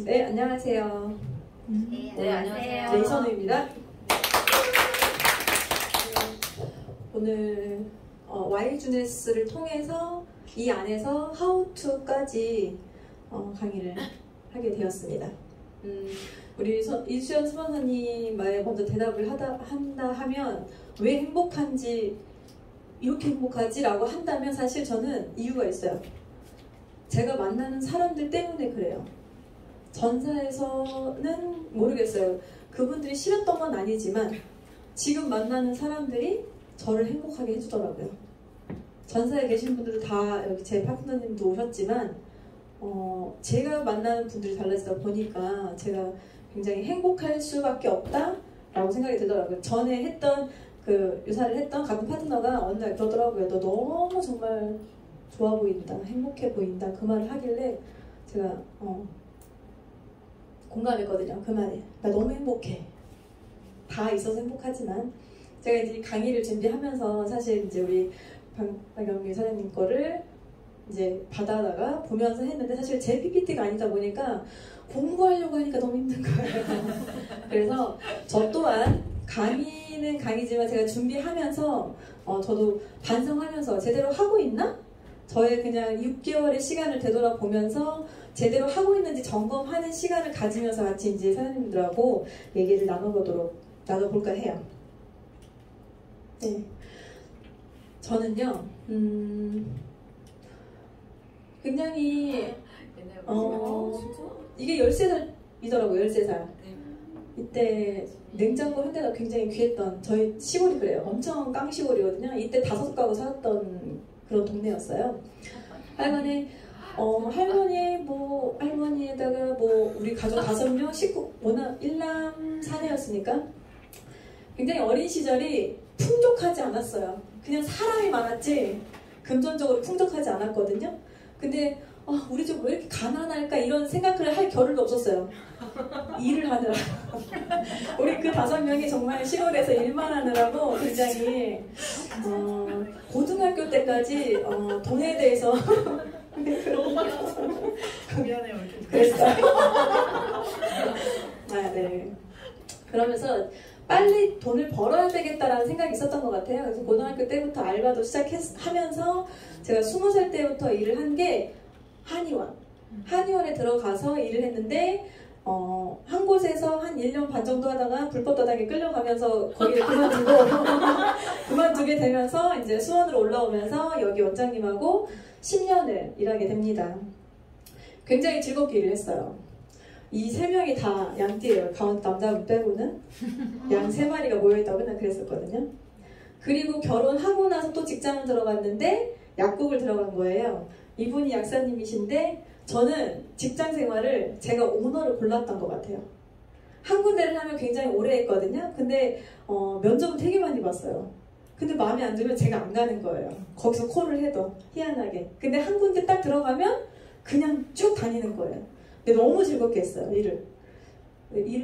네, 안녕하세요. 네, 안녕하세요. 네, 이선우입니다. 오늘 YJUNES를 통해서 이 안에서 How to까지 강의를 하게 되었습니다. 우리 이수연 수강사님 말 먼저 대답을 한다 하면 왜 행복한지, 이렇게 행복하지? 라고 한다면 사실 저는 이유가 있어요. 제가 만나는 사람들 때문에 그래요. 전사에서는 모르겠어요. 그분들이 싫었던 건 아니지만 지금 만나는 사람들이 저를 행복하게 해주더라고요. 전사에 계신 분들도 다 여기 제 파트너님도 오셨지만 제가 만나는 분들이 달라지다 보니까 제가 굉장히 행복할 수밖에 없다라고 생각이 들더라고요. 전에 했던 유사를 했던 같은 파트너가 어느 날 그러더라고요. 너 너무 정말 좋아 보인다, 행복해 보인다, 그 말을 하길래 제가 공감했거든요. 그 말에 나 너무 행복해. 다 있어서 행복하지만 제가 이제 강의를 준비하면서 사실 이제 우리 박영미 사장님 거를 이제 받아다가 보면서 했는데 사실 제 PPT가 아니다 보니까 공부하려고 하니까 너무 힘든 거예요. 그래서 저 또한 강의는 강의지만 제가 준비하면서 저도 반성하면서 제대로 하고 있나? 저의 그냥 6개월의 시간을 되돌아보면서 제대로 하고 있는지 점검하는 시간을 가지면서 같이 이제 사장님들하고 얘기를 나눠볼까 해요. 네. 저는요, 굉장히, 이게 13살이더라고요, 13살. 이때 냉장고 한 대가 굉장히 귀했던, 저희 시골이 그래요. 엄청 깡시골이거든요. 이때 5가구 살았던 그런 동네였어요. 할머니에다가 우리 가족 5명, 식구, 워낙 일남 사내였으니까 굉장히 어린 시절이 풍족하지 않았어요. 그냥 사람이 많았지 금전적으로 풍족하지 않았거든요. 근데 우리 집 왜 이렇게 가난할까 이런 생각을 할 겨를도 없었어요. 일을 하느라. 우리 그 5명이 정말 시골에서 일만 하느라고 굉장히 고등학교 때까지 돈에 대해서 미안해요. 그랬어요. 네. 그러면서 빨리 돈을 벌어야 되겠다라는 생각이 있었던 것 같아요. 그래서 고등학교 때부터 알바도 시작하면서 제가 20살 때부터 일을 한 게 한의원에 들어가서 일을 했는데 한 곳에서 한 1년 반 정도 하다가 불법 도박에 끌려가면서 거기를 그만두게 되면서 이제 수원으로 올라오면서 여기 원장님하고 10년을 일하게 됩니다. 굉장히 즐겁게 일을 했어요. 이 3명이 다 양띠예요. 가운데 남자분 빼고는 양 3마리가 모여있다고 맨날 그랬었거든요. 그리고 결혼하고 나서 또 직장을 들어갔는데 약국을 들어간 거예요. 이분이 약사님이신데 저는 직장 생활을 제가 오너를 골랐던 것 같아요. 한 군데를 하면 굉장히 오래 했거든요. 근데 면접은 되게 많이 봤어요. 근데 마음에 안 들면 제가 안 가는 거예요. 거기서 콜을 해도 희한하게. 근데 한 군데 딱 들어가면 그냥 쭉 다니는 거예요. 근데 너무 즐겁게 했어요. 일을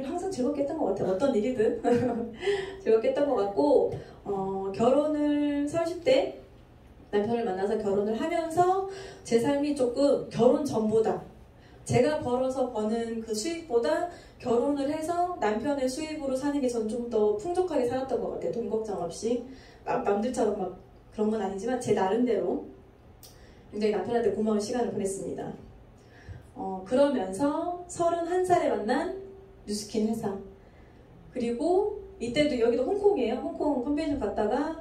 항상 즐겁게 했던 것 같아요. 어떤 일이든 즐겁게 했던 것 같고 결혼을 30대 남편을 만나서 결혼을 하면서 제 삶이 조금 결혼 전보다 제가 벌어서 버는 그 수입보다 결혼을 해서 남편의 수입으로 사는 게 전 좀 더 풍족하게 살았던 것 같아요. 돈 걱정 없이 남들처럼 막 그런 건 아니지만 제 나름대로 굉장히 남편한테 고마운 시간을 보냈습니다. 그러면서 31살에 만난 뉴스킨 회사, 그리고 이때도 여기도 홍콩이에요. 홍콩 컨벤션 갔다가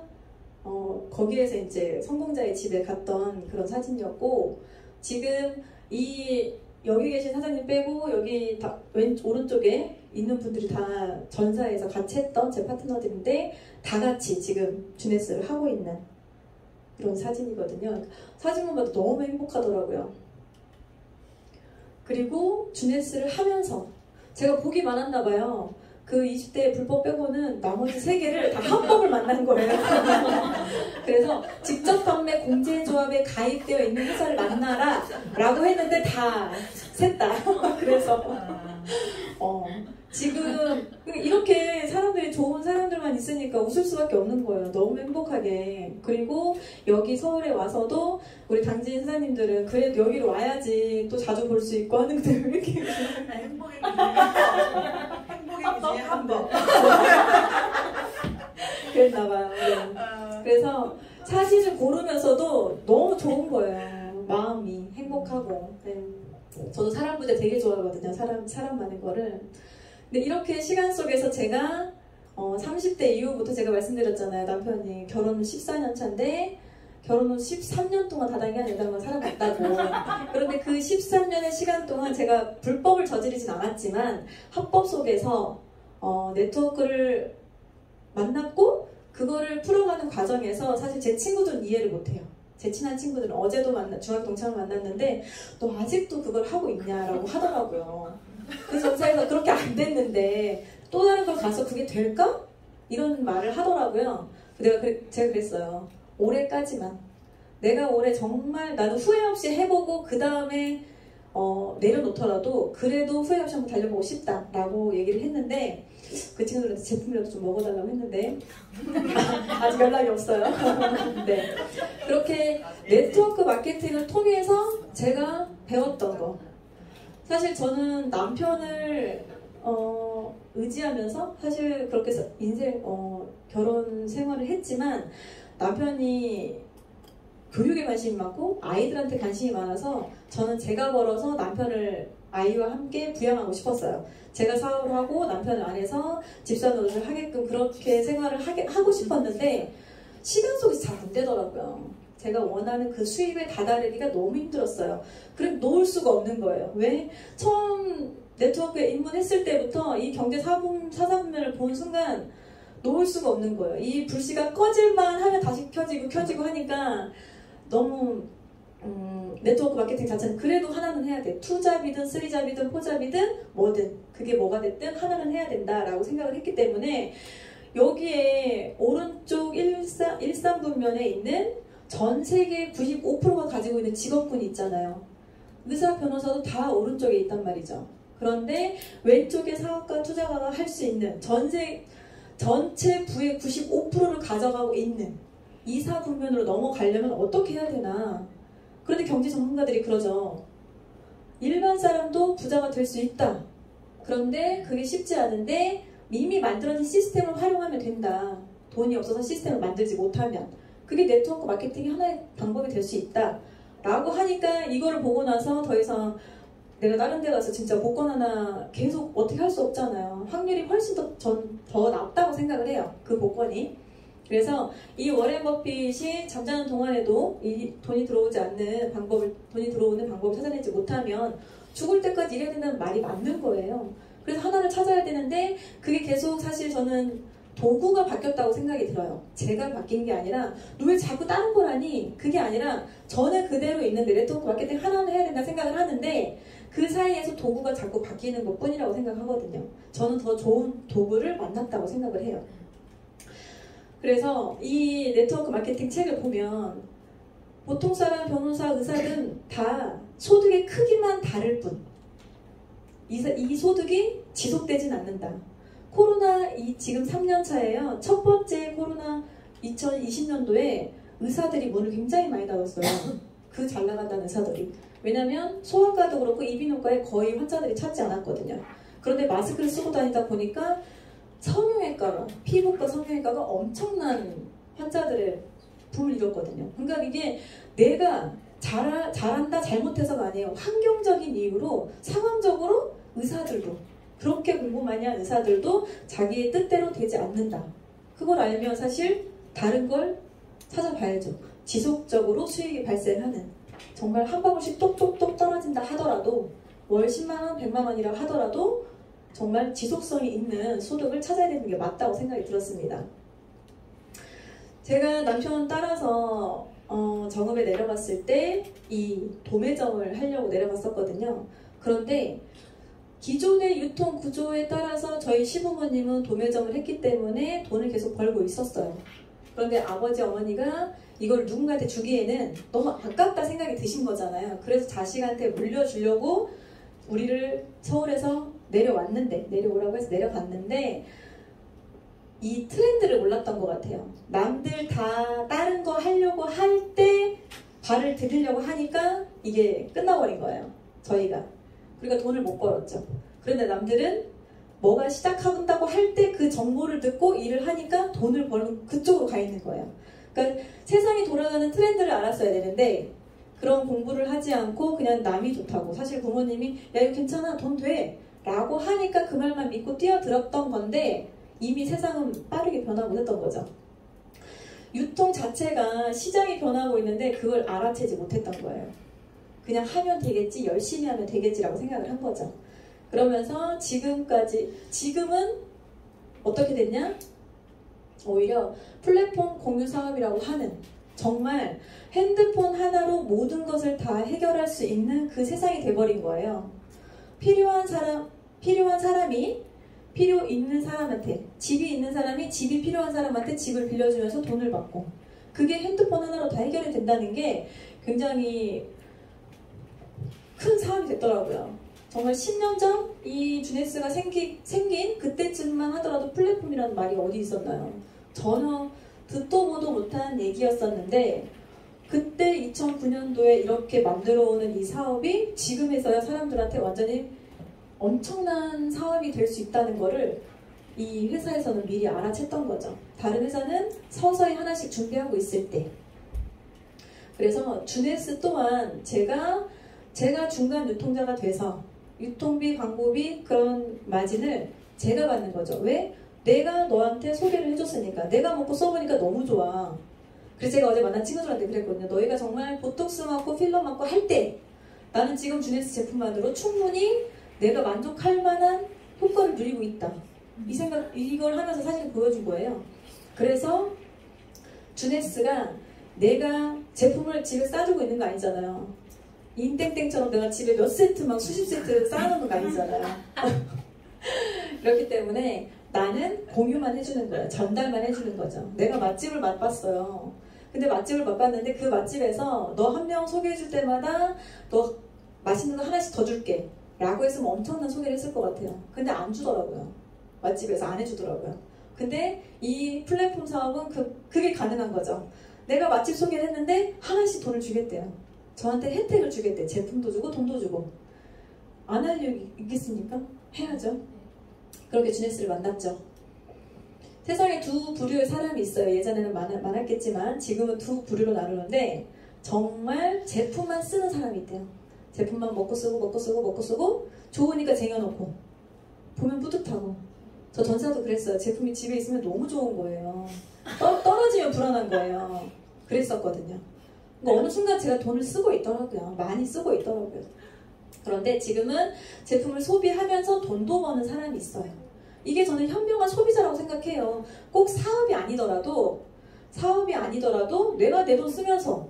거기에서 이제 성공자의 집에 갔던 그런 사진이었고, 지금 여기 계신 사장님 빼고 여기 오른쪽에 있는 분들이 다 전사에서 같이 했던 제 파트너들인데 다 같이 지금 주네스를 하고 있는 그런 사진이거든요. 사진만 봐도 너무 행복하더라고요. 그리고 주네스를 하면서 제가 복이 많았나 봐요. 그 20대 불법 빼고는 나머지 3개를 다 합법을 만난 거예요. 그래서 직접 판매 공제조합에 가입되어 있는 회사를 만나라 라고 했는데 셋 다. 그래서 지금 이렇게 사람들이 좋은 사람들만 있을 있으니까 웃을 수밖에 없는 거예요. 너무 행복하게. 그리고 여기 서울에 와서도 우리 당진 사장님들은 그래도 여기로 와야지 또 자주 볼 수 있고 하는데 왜 이렇게 행복의 기준이 한 번. 그랬나봐요. 네. 그래서 사진을 고르면서도 너무 좋은 거예요. 마음이 행복하고. 네. 저도 사람 부자 되게 좋아하거든요. 사람 많은 거를. 근데 이렇게 시간 속에서 제가 30대 이후부터 제가 말씀드렸잖아요. 남편이 결혼 14년 차인데 결혼 후 13년 동안 다단계 한 8번 살아봤다고. 그런데 그 13년의 시간 동안 제가 불법을 저지르진 않았지만 합법 속에서 네트워크를 만났고 그거를 풀어가는 과정에서 사실 제 친구들은 이해를 못해요. 제 친한 친구들은 어제도 중학교 동창을 만났는데 너 아직도 그걸 하고 있냐라고 하더라고요. 그래서 전사에서 그렇게 안 됐는데 또 다른 걸 가서 그게 될까? 이런 말을 하더라고요. 제가 그랬어요. 올해까지만. 내가 올해 정말 나는 후회 없이 해보고 그 다음에 내려놓더라도 그래도 후회 없이 한번 달려보고 싶다라고 얘기를 했는데 그 친구들한테 제품이라도 좀 먹어달라고 했는데 아직 연락이 없어요. 네. 그렇게 네트워크 마케팅을 통해서 제가 배웠던 거. 사실 저는 남편을 의지하면서 사실 그렇게 인생 결혼 생활을 했지만 남편이 교육에 관심이 많고 아이들한테 관심이 많아서 저는 제가 벌어서 남편을 아이와 함께 부양하고 싶었어요. 제가 사업을 하고 남편을 안에서 집사노릇을 하게끔 그렇게 생활을 하고 싶었는데 시간 속에서 잘 안 되더라고요. 제가 원하는 그 수입에 다다르기가 너무 힘들었어요. 그럼 놓을 수가 없는 거예요. 왜? 처음 네트워크에 입문했을 때부터 이 경제 사사분면을 본 순간 놓을 수가 없는 거예요. 이 불씨가 꺼질만 하면 다시 켜지고 하니까 너무 네트워크 마케팅 자체는 그래도 하나는 해야 돼. 투잡이든 쓰리잡이든 포잡이든 뭐든 그게 뭐가 됐든 하나는 해야 된다라고 생각을 했기 때문에 여기에 오른쪽 13분면에 있는 전 세계 95%가 가지고 있는 직업군이 있잖아요. 의사, 변호사도 다 오른쪽에 있단 말이죠. 그런데 왼쪽에 사업가, 투자가가 할 수 있는 전체 부의 95%를 가져가고 있는 이사분면으로 넘어가려면 어떻게 해야 되나. 그런데 경제 전문가들이 그러죠. 일반 사람도 부자가 될 수 있다. 그런데 그게 쉽지 않은데 이미 만들어진 시스템을 활용하면 된다. 돈이 없어서 시스템을 만들지 못하면. 그게 네트워크 마케팅의 하나의 방법이 될 수 있다. 라고 하니까 이거를 보고 나서 더 이상 내가 다른 데 가서 진짜 복권 하나 계속 어떻게 할 수 없잖아요. 확률이 훨씬 더 낮다고 생각을 해요. 그 복권이. 그래서 이 워렌 버핏이 잠자는 동안에도 이 돈이 들어오지 않는 돈이 들어오는 방법을 찾아내지 못하면 죽을 때까지 일해야 된다는 말이 맞는 거예요. 그래서 하나를 찾아야 되는데 그게 계속 사실 저는 도구가 바뀌었다고 생각이 들어요. 제가 바뀐 게 아니라 너 왜 자꾸 다른 거라니? 그게 아니라 저는 그대로 있는데 네트워크 마케팅 하나는 해야 된다 생각을 하는데 그 사이에서 도구가 자꾸 바뀌는 것 뿐이라고 생각하거든요. 저는 더 좋은 도구를 만났다고 생각을 해요. 그래서 이 네트워크 마케팅 책을 보면 보통 사람, 변호사, 의사든 다 소득의 크기만 다를 뿐 이 소득이 지속되진 않는다. 코로나 지금 3년 차예요. 첫 번째 코로나 2020년도에 의사들이 문을 굉장히 많이 닫았어요. 그 잘 나간다는 의사들이. 왜냐면 소아과도 그렇고 이비인후과에 거의 환자들이 찾지 않았거든요. 그런데 마스크를 쓰고 다니다 보니까 성형외과가, 피부과 성형외과가 엄청난 환자들의 붐을 이뤘거든요. 그러니까 이게 내가 잘한다, 잘못해서가 아니에요. 환경적인 이유로 상황적으로 의사들도 그렇게 공부 많이 한 의사들도 자기의 뜻대로 되지 않는다. 그걸 알면 사실 다른 걸 찾아봐야죠. 지속적으로 수익이 발생하는 정말 한 방울씩 똑똑똑 떨어진다 하더라도 월 10만원, 100만원이라 하더라도 정말 지속성이 있는 소득을 찾아야 되는 게 맞다고 생각이 들었습니다. 제가 남편 따라서 정읍에 내려갔을 때 이 도매점을 하려고 내려갔었거든요. 그런데 기존의 유통 구조에 따라서 저희 시부모님은 도매점을 했기 때문에 돈을 계속 벌고 있었어요. 그런데 아버지, 어머니가 이걸 누군가한테 주기에는 너무 아깝다 생각이 드신 거잖아요. 그래서 자식한테 물려주려고 우리를 서울에서 내려오라고 해서 내려갔는데 이 트렌드를 몰랐던 것 같아요. 남들 다 다른 거 하려고 할 때 발을 들이려고 하니까 이게 끝나버린 거예요. 저희가. 그러니까 돈을 못 벌었죠. 그런데 남들은 뭐가 시작한다고 할 때 그 정보를 듣고 일을 하니까 돈을 벌는 그쪽으로 가 있는 거예요. 그러니까 세상이 돌아가는 트렌드를 알았어야 되는데 그런 공부를 하지 않고 그냥 남이 좋다고, 사실 부모님이 야 이거 괜찮아 돈 돼 라고 하니까 그 말만 믿고 뛰어들었던 건데 이미 세상은 빠르게 변하고 있었던 거죠. 유통 자체가 시장이 변하고 있는데 그걸 알아채지 못했던 거예요. 그냥 하면 되겠지, 열심히 하면 되겠지라고 생각을 한 거죠. 그러면서 지금은 어떻게 됐냐? 오히려 플랫폼 공유 사업이라고 하는, 정말 핸드폰 하나로 모든 것을 다 해결할 수 있는 그 세상이 돼버린 거예요. 필요한 사람이 필요 있는 사람한테, 집이 있는 사람이 집이 필요한 사람한테 집을 빌려주면서 돈을 받고, 그게 핸드폰 하나로 다 해결이 된다는 게 굉장히 큰 사업이 됐더라고요. 정말 10년 전 이 주네스가 생긴 그때쯤만 하더라도 플랫폼이라는 말이 어디 있었나요? 전혀 듣도 보도 못한 얘기였었는데 그때 2009년도에 이렇게 만들어오는 이 사업이 지금에서야 사람들한테 완전히 엄청난 사업이 될 수 있다는 거를 이 회사에서는 미리 알아챘던 거죠. 다른 회사는 서서히 하나씩 준비하고 있을 때. 그래서 주네스 또한 제가 중간 유통자가 돼서 유통비, 광고비 그런 마진을 제가 받는 거죠. 왜? 내가 너한테 소개를 해줬으니까. 내가 먹고 써보니까 너무 좋아. 그래서 제가 어제 만난 친구들한테 그랬거든요. 너희가 정말 보톡스 맞고 필러 맞고 할 때 나는 지금 주네스 제품만으로 충분히 내가 만족할 만한 효과를 누리고 있다. 이걸 하면서 사실 보여준 거예요. 그래서 주네스가 내가 제품을 집에 싸주고 있는 거 아니잖아요. 인땡땡처럼 내가 집에 몇 세트 막 수십 세트 쌓아놓는 거 아니잖아요. 그렇기 때문에 나는 공유만 해주는 거예요. 전달만 해주는 거죠. 내가 맛집을 맛봤어요. 근데 맛집을 맛봤는데 그 맛집에서 너 한 명 소개해줄 때마다 너 맛있는 거 하나씩 더 줄게 라고 했으면 엄청난 소개를 했을 것 같아요. 근데 안 주더라고요. 맛집에서 안 해주더라고요. 근데 이 플랫폼 사업은 그게 가능한 거죠. 내가 맛집 소개를 했는데 하나씩 돈을 주겠대요. 저한테 혜택을 주겠대. 제품도 주고 돈도 주고. 안 할 이유 있겠습니까? 해야죠. 그렇게 주네스를 만났죠. 세상에 두 부류의 사람이 있어요. 예전에는 많았겠지만 지금은 두 부류로 나누는데 정말 제품만 쓰는 사람이 있대요. 제품만 먹고 쓰고 좋으니까 쟁여놓고 보면 뿌듯하고. 저 전사도 그랬어요. 제품이 집에 있으면 너무 좋은 거예요. 떨어지면 불안한 거예요. 그랬었거든요. 어느 순간 제가 돈을 쓰고 있더라고요. 많이 쓰고 있더라고요. 그런데 지금은 제품을 소비하면서 돈도 버는 사람이 있어요. 이게 저는 현명한 소비자라고 생각해요. 꼭 사업이 아니더라도 내가 내 돈 쓰면서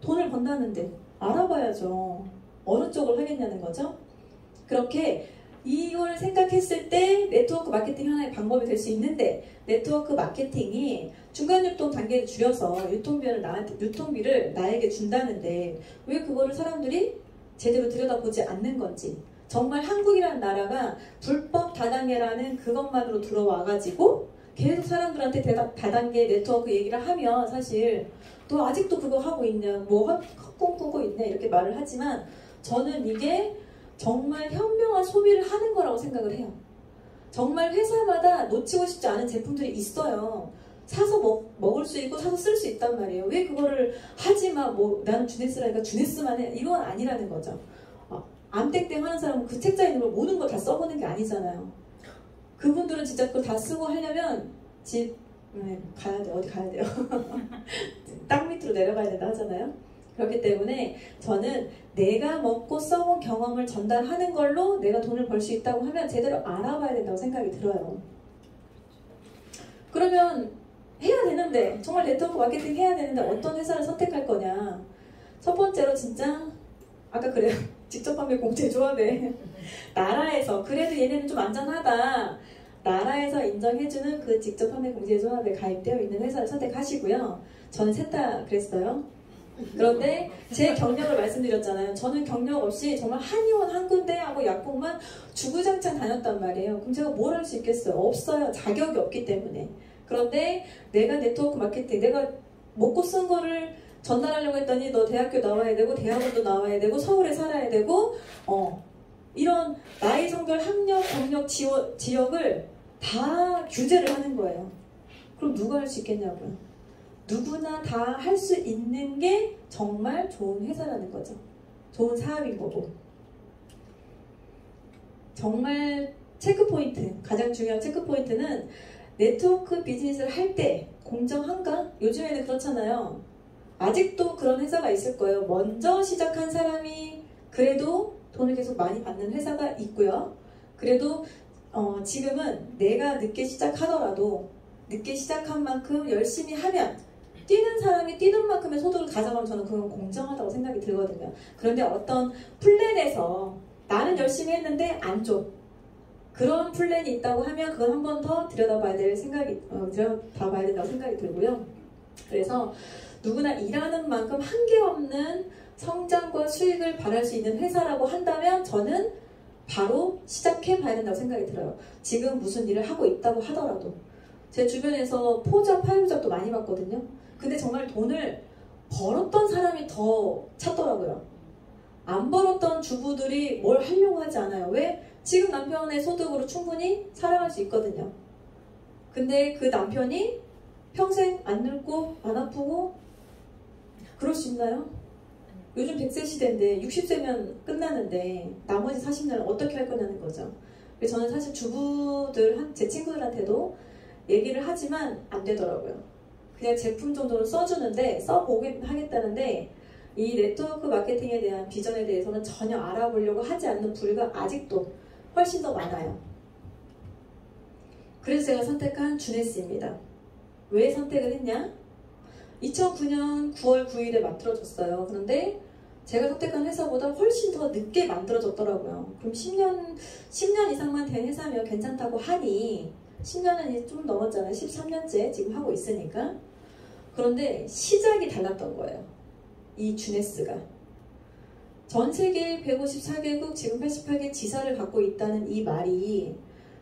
돈을 번다는데 알아봐야죠. 어느 쪽을 하겠냐는 거죠. 그렇게 이걸 생각했을 때 네트워크 마케팅 하나의 방법이 될 수 있는데 네트워크 마케팅이 중간 유통 단계를 줄여서 유통비를 나에게 준다는데 왜 그거를 사람들이 제대로 들여다보지 않는 건지. 정말 한국이라는 나라가 불법 다단계라는 그것만으로 들어와가지고 계속 사람들한테 다단계 네트워크 얘기를 하면 사실 너 아직도 그거 하고 있냐, 뭐 꿈꾸고 있냐 이렇게 말을 하지만 저는 이게 정말 현명한 소비를 하는 거라고 생각을 해요. 정말 회사마다 놓치고 싶지 않은 제품들이 있어요. 사서 먹을 수 있고 사서 쓸 수 있단 말이에요. 왜 그거를 하지마, 뭐 나는 주네스라니까 주네스만 해, 이건 아니라는 거죠. 암땡땡 하는 사람은 그 책자에 있는 걸 모든 걸 다 써보는 게 아니잖아요. 그분들은 진짜 그걸 다 쓰고 하려면 가야 돼. 어디 가야 돼요. 땅 밑으로 내려가야 된다 하잖아요. 그렇기 때문에 저는 내가 먹고 써본 경험을 전달하는 걸로 내가 돈을 벌 수 있다고 하면 제대로 알아봐야 된다고 생각이 들어요. 그러면 해야 되는데, 정말 네트워크 마케팅 해야 되는데 어떤 회사를 선택할 거냐. 첫 번째로 진짜 아까 그래요. 직접 판매 공제조합에 나라에서 그래도 얘네는 좀 안전하다. 나라에서 인정해주는 그 직접 판매 공제조합에 가입되어 있는 회사를 선택하시고요. 저는 셋 다 그랬어요. 그런데 제 경력을 말씀드렸잖아요. 저는 경력 없이 정말 한의원 한 군데하고 약국만 주구장창 다녔단 말이에요. 그럼 제가 뭘 할 수 있겠어요? 없어요. 자격이 없기 때문에. 그런데 내가 네트워크 마케팅, 내가 먹고 쓴 거를 전달하려고 했더니 너 대학교 나와야 되고 대학원도 나와야 되고 서울에 살아야 되고 이런 나이, 성별, 학력, 경력, 지역을 다 규제를 하는 거예요. 그럼 누가 할 수 있겠냐고요. 누구나 다 할 수 있는 게 정말 좋은 회사라는 거죠. 좋은 사업인 거고. 정말 체크포인트, 가장 중요한 체크포인트는 네트워크 비즈니스를 할 때 공정한가? 요즘에는 그렇잖아요. 아직도 그런 회사가 있을 거예요. 먼저 시작한 사람이 그래도 돈을 계속 많이 받는 회사가 있고요. 그래도 지금은 내가 늦게 시작하더라도 늦게 시작한 만큼 열심히 하면 뛰는 사람이 뛰는 만큼의 소득을 가져가면 저는 그건 공정하다고 생각이 들거든요. 그런데 어떤 플랜에서 나는 열심히 했는데 안 줘. 그런 플랜이 있다고 하면 그건 한 번 더 들여다봐야 된다고 생각이 들고요. 그래서 누구나 일하는 만큼 한계 없는 성장과 수익을 바랄 수 있는 회사라고 한다면 저는 바로 시작해 봐야 된다고 생각이 들어요. 지금 무슨 일을 하고 있다고 하더라도 제 주변에서 포잡, 파이잡도 많이 봤거든요. 근데 정말 돈을 벌었던 사람이 더 찾더라고요. 안 벌었던 주부들이 뭘 하려고 하지 않아요. 왜? 지금 남편의 소득으로 충분히 살아갈 수 있거든요. 근데 그 남편이 평생 안 늙고 안 아프고 그럴 수 있나요? 요즘 100세 시대인데 60세면 끝나는데 나머지 40년을 어떻게 할 거냐는 거죠. 그래서 저는 사실 주부들, 제 친구들한테도 얘기를 하지만 안 되더라고요. 그냥 제품 정도는 써주는데 써보긴 하겠다는데 이 네트워크 마케팅에 대한 비전에 대해서는 전혀 알아보려고 하지 않는 부류가 아직도 훨씬 더 많아요. 그래서 제가 선택한 주네스입니다. 왜 선택을 했냐? 2009년 9월 9일에 만들어졌어요. 그런데 제가 선택한 회사보다 훨씬 더 늦게 만들어졌더라고요. 그럼 10년 이상만 된 회사면 괜찮다고 하니 10년은 좀 넘었잖아요. 13년째 지금 하고 있으니까. 그런데 시작이 달랐던 거예요. 이 주네스가. 전 세계 154개국, 지금 88개 지사를 갖고 있다는 이 말이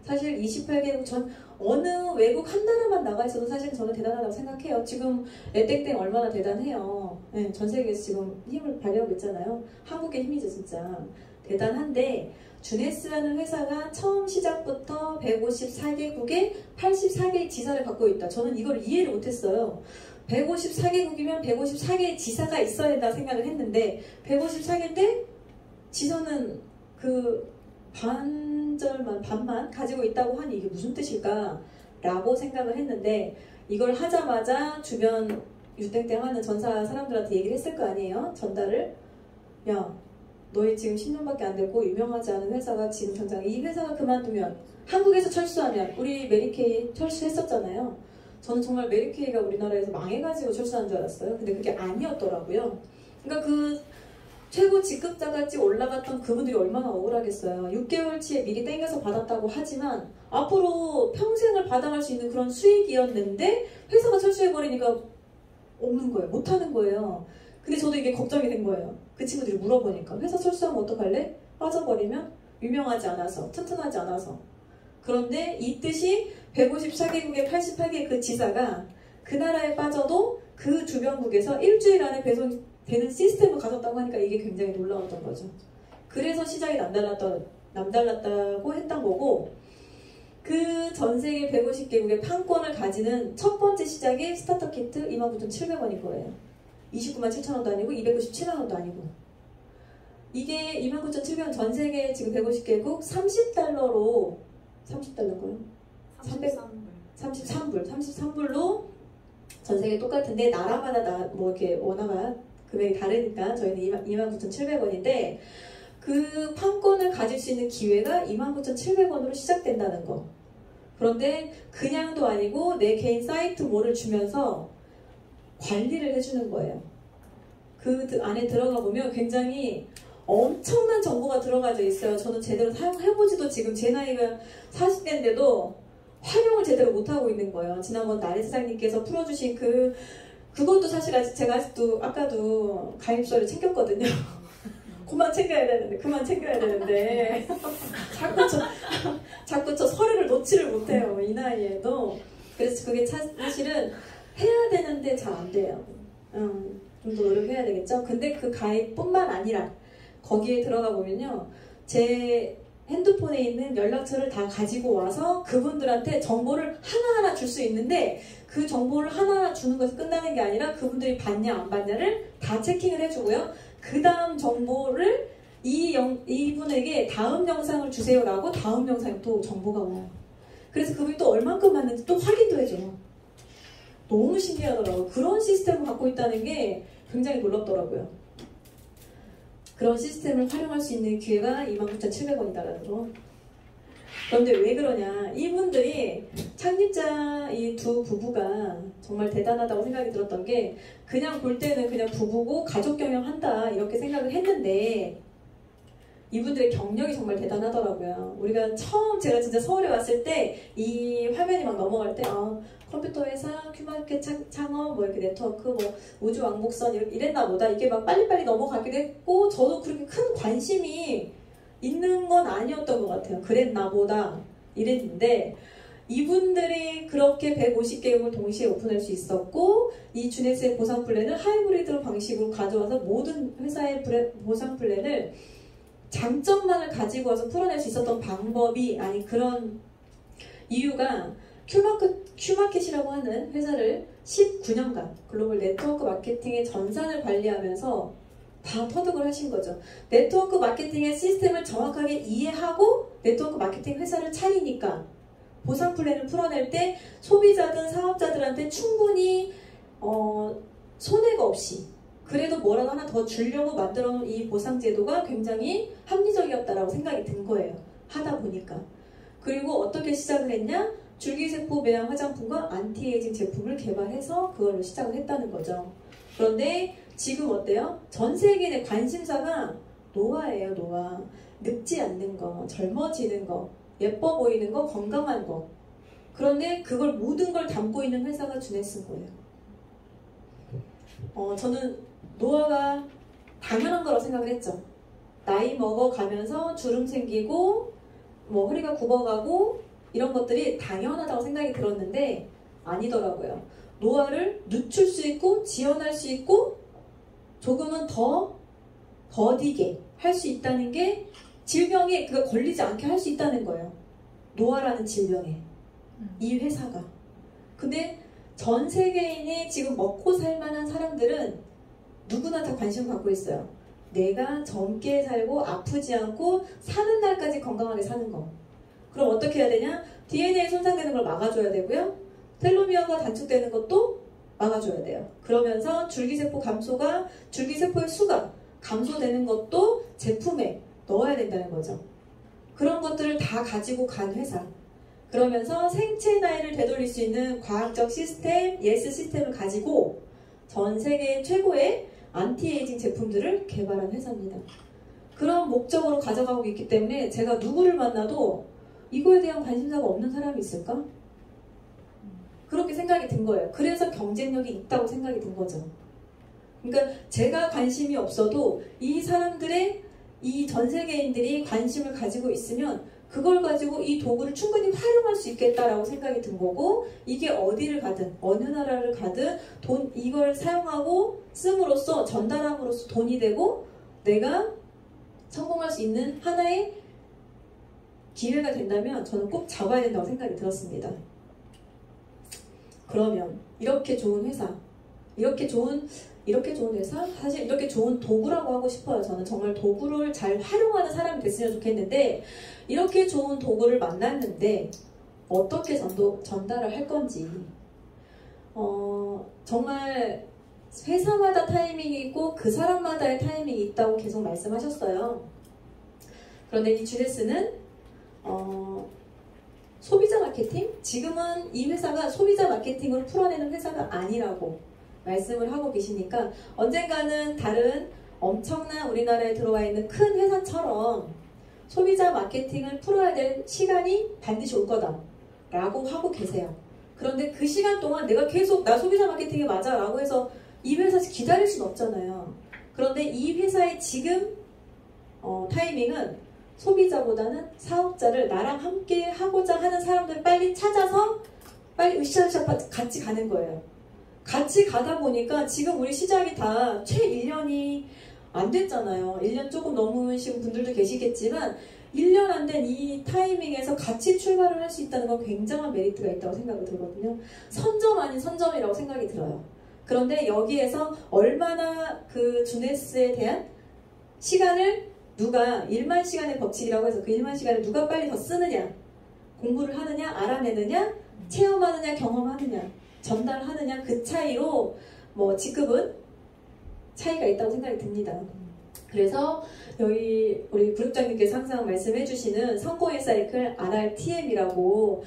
사실 28개국 전 어느 외국 한 나라만 나가 있어도 사실 저는 대단하다고 생각해요. 지금 레땡땡 얼마나 대단해요. 네, 전 세계에서 지금 힘을 발휘하고 있잖아요. 한국의 힘이죠, 진짜. 대단한데 주네스라는 회사가 처음 시작부터 154개국에 84개의 지사를 갖고 있다. 저는 이걸 이해를 못했어요. 154개국이면 154개의 지사가 있어야 된다 생각을 했는데 154개인데 지사는 그 반만 가지고 있다고 하니 이게 무슨 뜻일까? 라고 생각을 했는데 이걸 하자마자 주변 유땡땡 하는 전사 사람들한테 얘기를 했을 거 아니에요? 전달을. 야, 너희 지금 10년밖에 안 됐고 유명하지 않은 회사가 지금 당장 이 회사가 그만두면 한국에서 철수하면 우리 메리케이 철수했었잖아요. 저는 정말 메리케이가 우리나라에서 망해가지고 철수한 줄 알았어요. 근데 그게 아니었더라고요. 그러니까 그 최고 직급자같이 올라갔던 그분들이 얼마나 억울하겠어요. 6개월치에 미리 땡겨서 받았다고 하지만 앞으로 평생을 받아갈 수 있는 그런 수익이었는데 회사가 철수해버리니까 없는 거예요. 못하는 거예요. 근데 저도 이게 걱정이 된 거예요. 그 친구들이 물어보니까 회사 철수하면 어떡할래? 빠져버리면? 유명하지 않아서, 튼튼하지 않아서. 그런데 이 뜻이 154개국의 88개 그 지사가 그 나라에 빠져도 그 주변국에서 일주일 안에 배송되는 시스템을 가졌다고 하니까 이게 굉장히 놀라웠던 거죠. 그래서 시장이 남달랐다고 했던 거고 그 전세계 150개국의 판권을 가지는 첫 번째 시작이 스타터 키트 29,700원인 거예요. 29만 7천원도 아니고 297만원도 아니고 이게 29,700원 전세계 지금 150개국 30달러로 30달러인가요? 33불로 전세계 똑같은데 나라마다 뭐 이렇게 원화가 금액이 다르니까 저희는 29,700원인데 그 판권을 가질 수 있는 기회가 29,700원으로 시작된다는 거. 그런데 그냥도 아니고 내 개인 사이트 뭐를 주면서 관리를 해주는 거예요. 그 안에 들어가 보면 굉장히 엄청난 정보가 들어가져 있어요. 저는 제대로 사용해보지도 지금 제 나이가 40대인데도 활용을 제대로 못하고 있는 거예요. 지난번 나래 사장님께서 풀어주신 그것도 사실 제가 아까도 가입서를 챙겼거든요. 그만 챙겨야 되는데 자꾸 저 서류를 놓지를 못해요. 이 나이에도. 그래서 그게 사실은 해야 되는데 잘 안 돼요. 좀 더 노력해야 되겠죠. 근데 그 가입뿐만 아니라 거기에 들어가 보면요, 제 핸드폰에 있는 연락처를 다 가지고 와서 그분들한테 정보를 하나하나 줄 수 있는데, 그 정보를 하나하나 주는 것이 끝나는 게 아니라 그분들이 받냐 안 받냐를 다 체킹을 해주고요. 그 다음 정보를 이분에게 다음 영상을 주세요라고 다음 영상에 또 정보가 와요. 그래서 그분이 또 얼만큼 받는지 또 확인도 해줘요. 너무 신기하더라고요. 그런 시스템을 갖고 있다는 게 굉장히 놀랍더라고요. 그런 시스템을 활용할 수 있는 기회가 29,700원이다라는 거. 그런데 왜 그러냐, 이분들이 창립자 이 두 부부가 정말 대단하다고 생각이 들었던 게, 그냥 볼 때는 그냥 부부고 가족 경영한다 이렇게 생각을 했는데 이분들의 경력이 정말 대단하더라고요. 우리가 처음, 제가 진짜 서울에 왔을 때 이 화면이 막 넘어갈 때 컴퓨터 회사, 큐마켓 창업, 뭐 이렇게 네트워크, 뭐 우주 왕복선 이랬나 보다, 이게 막 빨리빨리 넘어가기도 했고, 저도 그렇게 큰 관심이 있는 건 아니었던 것 같아요. 그랬나 보다 이랬는데, 이분들이 그렇게 150개국을 동시에 오픈할 수 있었고, 이 주네스의 보상 플랜을 하이브리드 방식으로 가져와서 모든 회사의 보상 플랜을 장점만을 가지고 와서 풀어낼 수 있었던 방법이, 아니 그런 이유가, 큐마켓이라고 하는 회사를 19년간 글로벌 네트워크 마케팅의 전산을 관리하면서 다 터득을 하신 거죠. 네트워크 마케팅의 시스템을 정확하게 이해하고 네트워크 마케팅 회사를 차리니까 보상 플랜을 풀어낼 때 소비자든 사업자들한테 충분히 손해가 없이, 그래도 뭐라도 하나 더 주려고 만들어 놓은 이 보상 제도가 굉장히 합리적이었다라고 생각이 든 거예요. 하다 보니까. 그리고 어떻게 시작을 했냐? 줄기세포 매양 화장품과 안티에이징 제품을 개발해서 그걸로 시작을 했다는 거죠. 그런데 지금 어때요? 전 세계의 관심사가 노화예요. 노화. 늙지 않는 거, 젊어지는 거, 예뻐 보이는 거, 건강한 거. 그런데 그걸 모든 걸 담고 있는 회사가 주네스인 거예요. 저는 노화가 당연한 거라고 생각을 했죠. 나이 먹어가면서 주름 생기고 뭐 허리가 굽어가고 이런 것들이 당연하다고 생각이 들었는데 아니더라고요. 노화를 늦출 수 있고 지연할 수 있고 조금은 더 더디게 할 수 있다는 게, 질병에 그가 걸리지 않게 할 수 있다는 거예요. 노화라는 질병에. 이 회사가. 근데 전 세계인이 지금 먹고 살만한 사람들은 누구나 다 관심을 갖고 있어요. 내가 젊게 살고 아프지 않고 사는 날까지 건강하게 사는 거. 그럼 어떻게 해야 되냐? DNA 손상되는 걸 막아줘야 되고요. 텔로미어가 단축되는 것도 막아줘야 돼요. 그러면서 줄기세포의 수가 감소되는 것도 제품에 넣어야 된다는 거죠. 그런 것들을 다 가지고 간 회사. 그러면서 생체 나이를 되돌릴 수 있는 과학적 시스템, 예스 시스템을 가지고 전 세계 최고의 안티에이징 제품들을 개발한 회사입니다. 그런 목적으로 가져가고 있기 때문에 제가 누구를 만나도 이거에 대한 관심사가 없는 사람이 있을까? 그렇게 생각이 든 거예요. 그래서 경쟁력이 있다고 생각이 든 거죠. 그러니까 제가 관심이 없어도 이 사람들의, 이 전 세계인들이 관심을 가지고 있으면 그걸 가지고 이 도구를 충분히 활용할 수 있겠다라고 생각이 든 거고, 이게 어디를 가든 어느 나라를 가든 이걸 사용하고 씀으로써, 전달함으로써 돈이 되고 내가 성공할 수 있는 하나의 기회가 된다면 저는 꼭 잡아야 된다고 생각이 들었습니다. 그러면 이렇게 좋은 회사, 이렇게 좋은 회사? 사실 이렇게 좋은 도구라고 하고 싶어요. 저는 정말 도구를 잘 활용하는 사람이 됐으면 좋겠는데, 이렇게 좋은 도구를 만났는데 어떻게 전달을 할 건지. 정말 회사마다 타이밍이 있고 그 사람마다의 타이밍이 있다고 계속 말씀하셨어요. 그런데 이 주네스는 소비자 마케팅? 지금은 이 회사가 소비자 마케팅을 풀어내는 회사가 아니라고 말씀을 하고 계시니까, 언젠가는 다른 엄청난 우리나라에 들어와 있는 큰 회사처럼 소비자 마케팅을 풀어야 될 시간이 반드시 올 거다 라고 하고 계세요. 그런데 그 시간 동안 내가 계속 나 소비자 마케팅이 맞아 라고 해서 이 회사에서 기다릴 수는 없잖아요. 그런데 이 회사의 지금 타이밍은 소비자보다는 사업자를, 나랑 함께 하고자 하는 사람들을 빨리 찾아서 빨리 으쌰으쌰 같이 가는 거예요. 같이 가다 보니까 지금 우리 시작이 다 최 1년이 안 됐잖아요. 1년 조금 넘으신 분들도 계시겠지만 1년 안 된 이 타이밍에서 같이 출발을 할 수 있다는 건 굉장한 메리트가 있다고 생각이 들거든요. 선점 아닌 선점이라고 생각이 들어요. 그런데 여기에서 얼마나 그 주네스에 대한 시간을 누가 1만 시간의 법칙이라고 해서 그 1만 시간을 누가 빨리 더 쓰느냐, 공부를 하느냐, 알아내느냐, 체험하느냐, 경험하느냐, 전달하느냐, 그 차이로 뭐 직급은 차이가 있다고 생각이 듭니다. 그래서 여기 우리 부육장님께서 항상 말씀해 주시는 성공의 사이클 RRTM이라고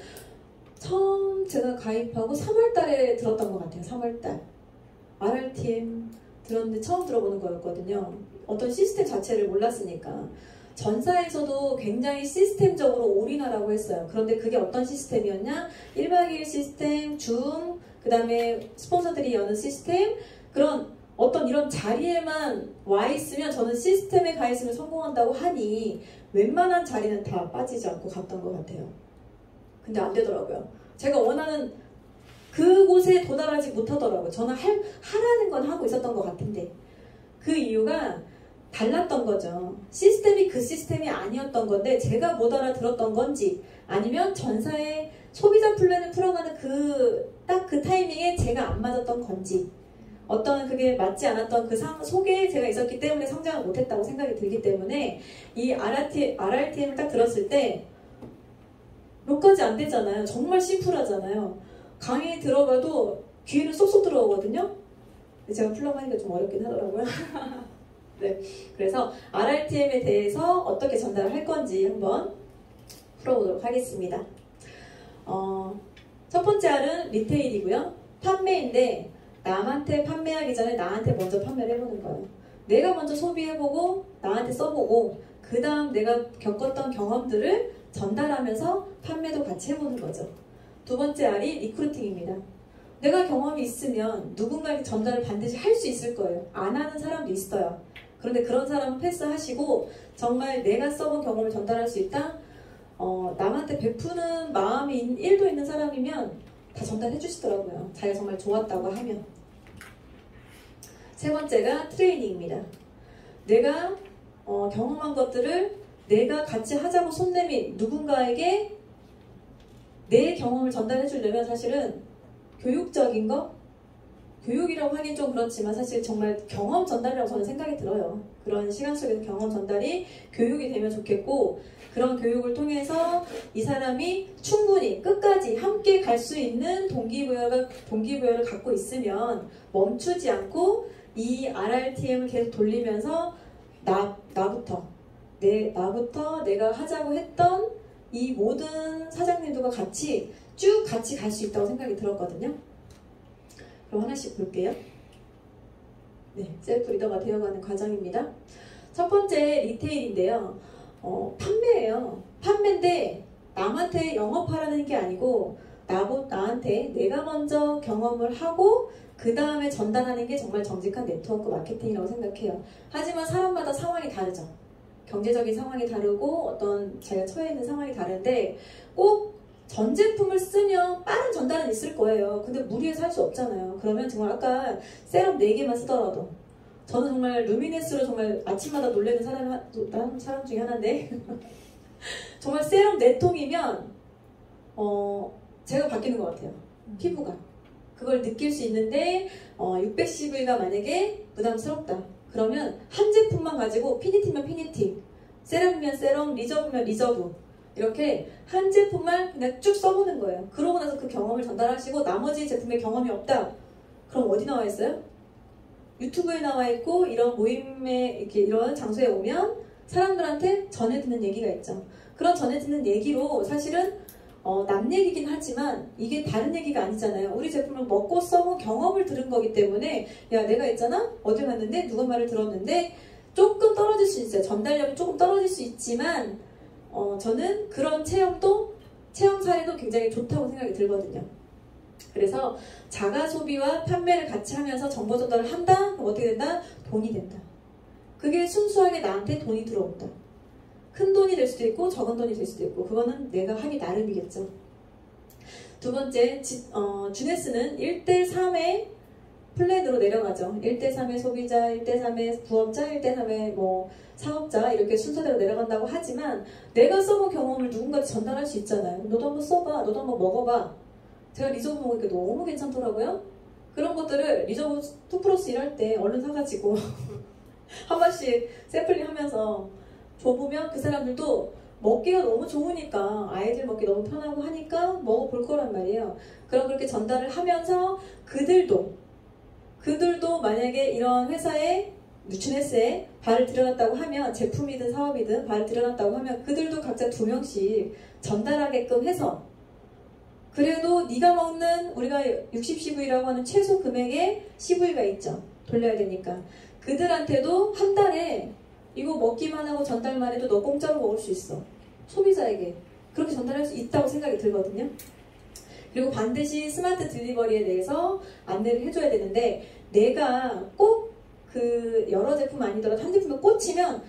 처음 제가 가입하고 3월달에 들었던 것 같아요. 3월달 RRTM 들었는데 처음 들어보는 거였거든요. 어떤 시스템 자체를 몰랐으니까. 전사에서도 굉장히 시스템적으로 올인하라고 했어요. 그런데 그게 어떤 시스템이었냐? 1박 2일 시스템, 줌, 그 다음에 스폰서들이 여는 시스템, 그런 어떤 이런 자리에만 와 있으면 저는 시스템에 가 있으면 성공한다고 하니 웬만한 자리는 다 빠지지 않고 갔던 것 같아요. 근데 안 되더라고요. 제가 원하는 그곳에 도달하지 못하더라고요. 저는 하라는 건 하고 있었던 것 같은데 그 이유가 달랐던 거죠. 시스템이 그 시스템이 아니었던 건데 제가 못 알아들었던 건지 아니면 전사의 소비자 플랜을 풀어가는 딱 그 타이밍에 제가 안 맞았던 건지 어떤 그게 맞지 않았던 그 속에 제가 있었기 때문에 성장을 못했다고 생각이 들기 때문에 이 RRTM을 딱 들었을 때 몇 가지 안 되잖아요. 정말 심플하잖아요. 강의 들어가도 귀에는 쏙쏙 들어오거든요. 제가 풀라고 하니까 좀 어렵긴 하더라고요. 네, 그래서 RRTM에 대해서 어떻게 전달을 할 건지 한번 풀어보도록 하겠습니다. 첫 번째 R은 리테일이고요. 판매인데 남한테 판매하기 전에 나한테 먼저 판매를 해보는 거예요. 내가 먼저 소비해보고 나한테 써보고 그 다음 내가 겪었던 경험들을 전달하면서 판매도 같이 해보는 거죠. 두 번째 R이 리크루팅입니다. 내가 경험이 있으면 누군가에게 전달을 반드시 할 수 있을 거예요. 안 하는 사람도 있어요. 그런데 그런 사람은 패스하시고 정말 내가 써본 경험을 전달할 수 있다? 남한테 베푸는 마음이 1도 있는 사람이면 다 전달해 주시더라고요. 자기가 정말 좋았다고 하면. 세 번째가 트레이닝입니다. 내가 경험한 것들을 내가 같이 하자고 손 내민 누군가에게 내 경험을 전달해 주려면 사실은 교육적인 거? 교육이라고 하긴 좀 그렇지만 사실 정말 경험 전달이라고 저는 생각이 들어요. 그런 시간 속에서 경험 전달이 교육이 되면 좋겠고 그런 교육을 통해서 이 사람이 충분히 끝까지 함께 갈 수 있는 동기부여를 갖고 있으면 멈추지 않고 이 RRTM을 계속 돌리면서 나부터 내가 하자고 했던 이 모든 사장님들과 같이 쭉 같이 갈 수 있다고 생각이 들었거든요. 그럼 하나씩 볼게요. 네, 셀프 리더가 되어가는 과정입니다. 첫 번째 리테일인데요. 판매예요. 판매인데 남한테 영업하라는 게 아니고 나한테 내가 먼저 경험을 하고 그 다음에 전달하는 게 정말 정직한 네트워크 마케팅이라고 생각해요. 하지만 사람마다 상황이 다르죠. 경제적인 상황이 다르고 어떤 자기가 처해 있는 상황이 다른데 꼭 전 제품을 쓰면 빠른 전달은 있을 거예요. 근데 무리해서 할 수 없잖아요. 그러면 정말 아까 세럼 4개만 쓰더라도 저는 정말 루미네스로 정말 아침마다 놀래는 사람 중에 하나인데 정말 세럼 4통이면 제가 바뀌는 것 같아요. 피부가. 그걸 느낄 수 있는데 610V가 만약에 부담스럽다. 그러면 한 제품만 가지고 피니팅면 피니팅, 세럼이면 세럼, 리저브면 리저브 이렇게 한 제품만 그냥 쭉 써보는 거예요. 그러고 나서 그 경험을 전달하시고 나머지 제품에 경험이 없다. 그럼 어디 나와 있어요? 유튜브에 나와 있고 이런 모임에 이렇게 이런 장소에 오면 사람들한테 전해 듣는 얘기가 있죠. 그런 전해 듣는 얘기로 사실은 남 얘기긴 하지만 이게 다른 얘기가 아니잖아요. 우리 제품을 먹고 써본 경험을 들은 거기 때문에 야 내가 있잖아 어디 갔는데 누가 말을 들었는데 조금 떨어질 수 있어요. 전달력이 조금 떨어질 수 있지만 저는 그런 체험 사례도 굉장히 좋다고 생각이 들거든요. 그래서 자가 소비와 판매를 같이 하면서 정보 전달을 한다? 그럼 어떻게 된다? 돈이 된다. 그게 순수하게 나한테 돈이 들어온다. 큰 돈이 될 수도 있고 적은 돈이 될 수도 있고 그거는 내가 하기 나름이겠죠. 두 번째, 주네스는 1대3의 플랜으로 내려가죠. 1대3의 소비자, 1대3의 부업자, 1대3의 뭐 사업자 이렇게 순서대로 내려간다고 하지만 내가 써본 경험을 누군가한테 전달할 수 있잖아요. 너도 한번 써봐. 너도 한번 먹어봐. 제가 리저브 먹으니까 너무 괜찮더라고요. 그런 것들을 리저브 2플러스 1 할 때 얼른 사가지고 한 번씩 샘플링 하면서 줘보면 그 사람들도 먹기가 너무 좋으니까 아이들 먹기 너무 편하고 하니까 먹어볼 거란 말이에요. 그럼 그렇게 전달을 하면서 그들도 만약에 이런 회사에 주네스에 발을 들여놨다고 하면 제품이든 사업이든 발을 들여놨다고 하면 그들도 각자 2명씩 전달하게끔 해서 그래도 네가 먹는 우리가 60CV라고 하는 최소 금액의 CV가 있죠. 돌려야 되니까 그들한테도 한 달에 이거 먹기만 하고 전달만 해도 너 공짜로 먹을 수 있어. 소비자에게 그렇게 전달할 수 있다고 생각이 들거든요. 그리고 반드시 스마트 딜리버리에 대해서 안내를 해줘야 되는데 내가 꼭 그 여러 제품 아니더라도 한 제품에 꽂히면